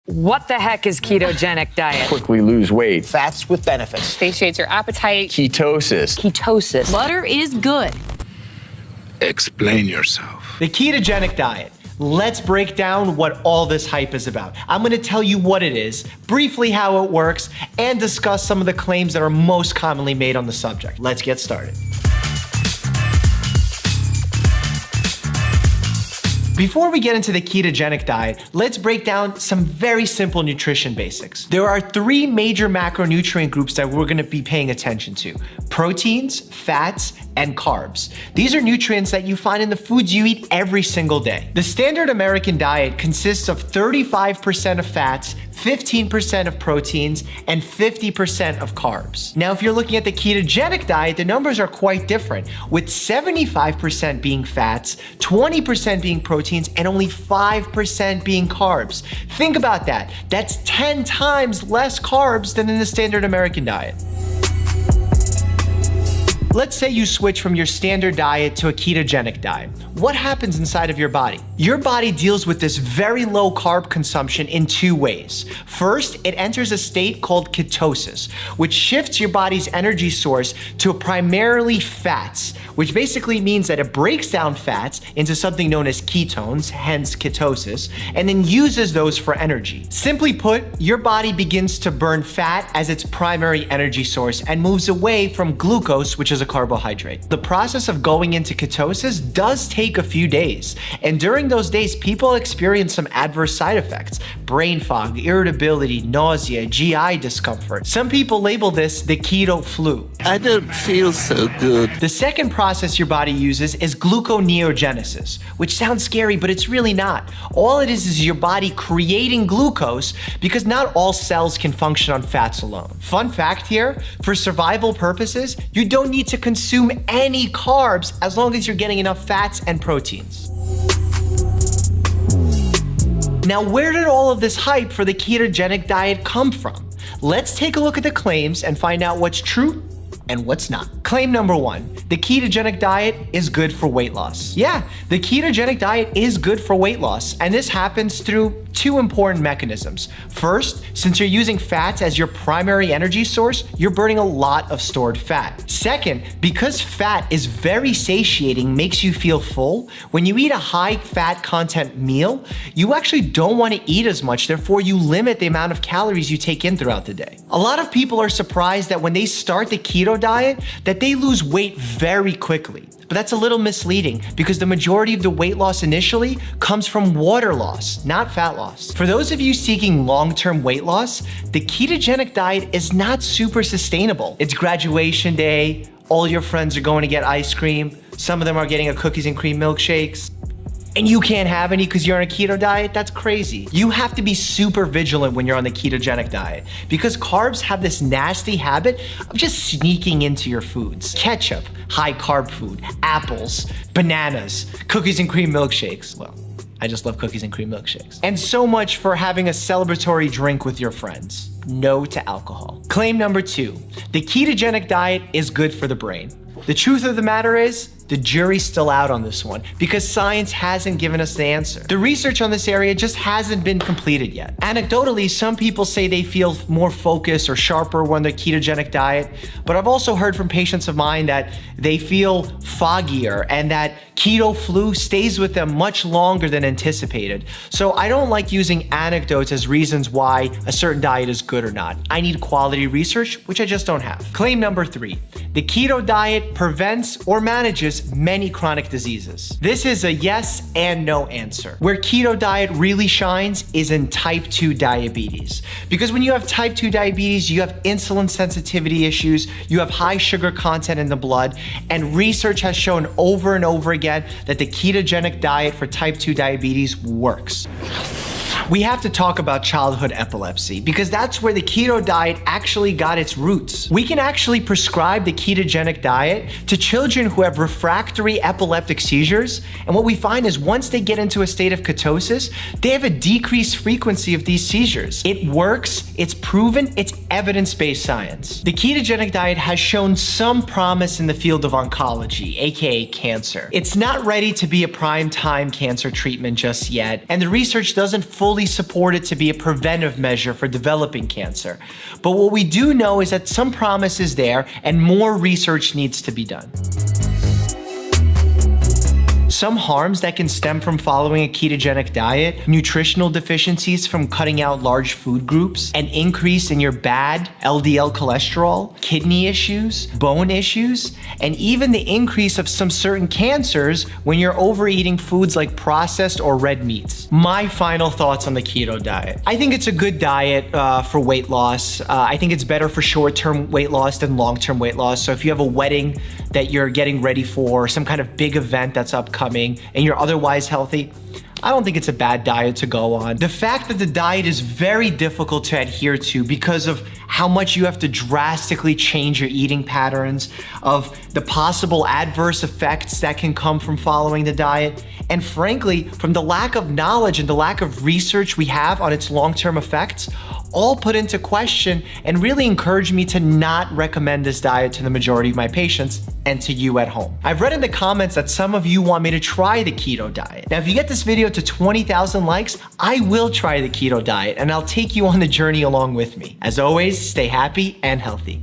What the heck is ketogenic diet? Quickly lose weight. Fats with benefits. Satiates your appetite. Ketosis. Ketosis. Butter is good. Explain yourself. The ketogenic diet. Let's break down what all this hype is about. I'm gonna tell you what it is, briefly how it works, and discuss some of the claims that are most commonly made on the subject. Let's get started. Before we get into the ketogenic diet, let's break down some very simple nutrition basics. There are three major macronutrient groups that we're gonna be paying attention to: proteins, fats, and carbs. These are nutrients that you find in the foods you eat every single day. The standard American diet consists of 35% of fats, 15% of proteins, and 50% of carbs. Now, if you're looking at the ketogenic diet, the numbers are quite different, with 75% being fats, 20% being proteins, and only 5% being carbs. Think about that. That's 10 times less carbs than in the standard American diet. Let's say you switch from your standard diet to a ketogenic diet. What happens inside of your body? Your body deals with this very low carb consumption in two ways. First, it enters a state called ketosis, which shifts your body's energy source to primarily fats, which basically means that it breaks down fats into something known as ketones, hence ketosis, and then uses those for energy. Simply put, your body begins to burn fat as its primary energy source and moves away from glucose, which is a carbohydrate. The process of going into ketosis does take a few days, and during those days, people experience some adverse side effects: brain fog, irritability, nausea, GI discomfort. Some people label this the keto flu. I don't feel so good. The second process your body uses is gluconeogenesis, which sounds scary, but it's really not. All it is your body creating glucose, because not all cells can function on fats alone. Fun fact here, for survival purposes, you don't need to consume any carbs as long as you're getting enough fats and proteins. Now, where did all of this hype for the ketogenic diet come from? Let's take a look at the claims and find out what's true and what's not. Claim number one, the ketogenic diet is good for weight loss. Yeah, the ketogenic diet is good for weight loss, and this happens through two important mechanisms. First, since you're using fats as your primary energy source, you're burning a lot of stored fat. Second, because fat is very satiating, makes you feel full, when you eat a high fat content meal, you actually don't want to eat as much, therefore you limit the amount of calories you take in throughout the day. A lot of people are surprised that when they start the keto diet, that they lose weight very quickly. But that's a little misleading, because the majority of the weight loss initially comes from water loss, not fat loss. For those of you seeking long-term weight loss, the ketogenic diet is not super sustainable. It's graduation day, all your friends are going to get ice cream, some of them are getting a cookies and cream milkshakes, and you can't have any because you're on a keto diet? That's crazy. You have to be super vigilant when you're on the ketogenic diet, because carbs have this nasty habit of just sneaking into your foods. Ketchup, high carb food, apples, bananas, cookies and cream milkshakes. Well, I just love cookies and cream milkshakes. And so much for having a celebratory drink with your friends. No to alcohol. Claim number two, the ketogenic diet is good for the brain. The truth of the matter is, the jury's still out on this one, because science hasn't given us the answer. The research on this area just hasn't been completed yet. Anecdotally, some people say they feel more focused or sharper when they're ketogenic diet, but I've also heard from patients of mine that they feel foggier and that keto flu stays with them much longer than anticipated. So I don't like using anecdotes as reasons why a certain diet is good or not. I need quality research, which I just don't have. Claim number three, the keto diet prevents or manages many chronic diseases. This is a yes and no answer. Where keto diet really shines is in type 2 diabetes. Because when you have type 2 diabetes, you have insulin sensitivity issues, you have high sugar content in the blood, and research has shown over and over again that the ketogenic diet for type 2 diabetes works. We have to talk about childhood epilepsy, because that's where the keto diet actually got its roots. We can actually prescribe the ketogenic diet to children who have refractory epileptic seizures, and what we find is once they get into a state of ketosis, they have a decreased frequency of these seizures. It works, it's proven, it's evidence-based science. The ketogenic diet has shown some promise in the field of oncology, aka cancer. It's not ready to be a prime time cancer treatment just yet, and the research doesn't fully fully support it to be a preventive measure for developing cancer. But what we do know is that some promise is there and more research needs to be done. Some harms that can stem from following a ketogenic diet: nutritional deficiencies from cutting out large food groups, an increase in your bad LDL cholesterol, kidney issues, bone issues, and even the increase of some certain cancers when you're overeating foods like processed or red meats. My final thoughts on the keto diet. I think it's a good diet for weight loss. I think it's better for short-term weight loss than long-term weight loss. So if you have a wedding that you're getting ready for, some kind of big event that's upcoming, and you're otherwise healthy, I don't think it's a bad diet to go on. The fact that the diet is very difficult to adhere to because of how much you have to drastically change your eating patterns, of the possible adverse effects that can come from following the diet, and frankly, from the lack of knowledge and the lack of research we have on its long-term effects, all put into question and really encourage me to not recommend this diet to the majority of my patients and to you at home. I've read in the comments that some of you want me to try the keto diet. Now, if you get this video to 20,000 likes, I will try the keto diet and I'll take you on the journey along with me. As always, stay happy and healthy.